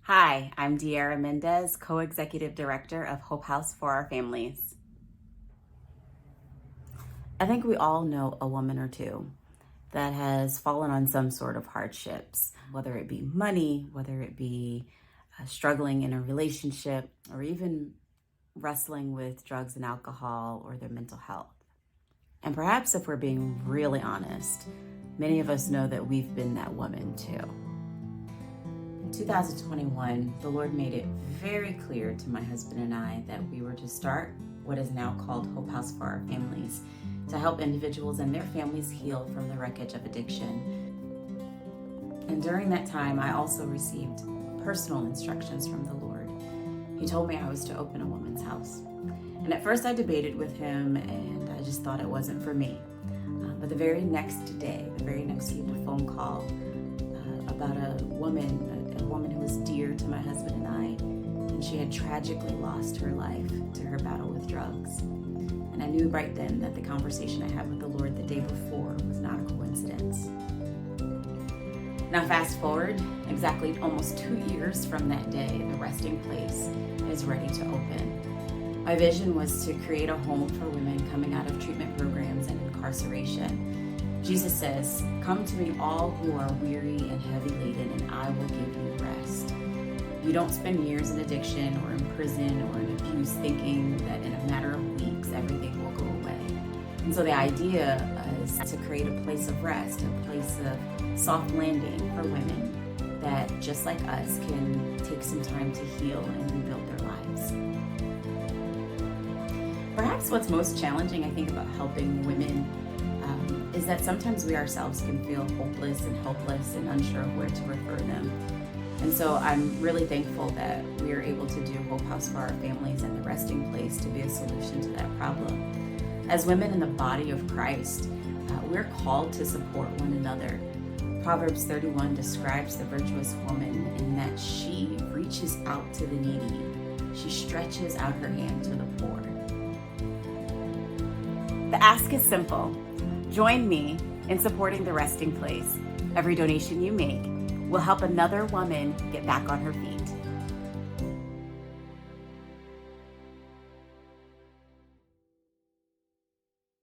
Hi, I'm De'Ara Mendez, Co-Executive Director of Hope House for Our Families. I think we all know a woman or two that has fallen on some sort of hardships, whether it be money, whether it be struggling in a relationship, or even wrestling with drugs and alcohol or their mental health. And perhaps if we're being really honest, many of us know that we've been that woman too. In 2021, the Lord made it very clear to my husband and I that we were to start what is now called Hope House for Our Families to help individuals and their families heal from the wreckage of addiction. And during that time, I also received personal instructions from the Lord. He told me I was to open a woman's house. And at first I debated with him and I just thought it wasn't for me. But the very next day, received a phone call about a woman who was dear to my husband and I, and she had tragically lost her life to her battle with drugs. And I knew right then that the conversation I had with the Lord the day before was not a coincidence. Now fast forward, exactly almost 2 years from that day, the resting place is ready to open. My vision was to create a home for women coming out of treatment programs and incarceration. Jesus says, "Come to me all who are weary and heavy laden, and I will give you rest." You don't spend years in addiction or in prison or in abuse thinking that in a matter of weeks everything will go away. And so the idea is to create a place of rest, a place of soft landing for women that, just like us, can take some time to heal and rebuild their lives. Perhaps what's most challenging, I think, about helping women is that sometimes we ourselves can feel hopeless and helpless and unsure of where to refer them. And so I'm really thankful that we are able to do Hope House for Our Families and the resting place to be a solution to that problem. As women in the body of Christ, we're called to support one another. Proverbs 31 describes the virtuous woman in that she reaches out to the needy. She stretches out her hand to the poor. The ask is simple. Join me in supporting the resting place. Every donation you make will help another woman get back on her feet.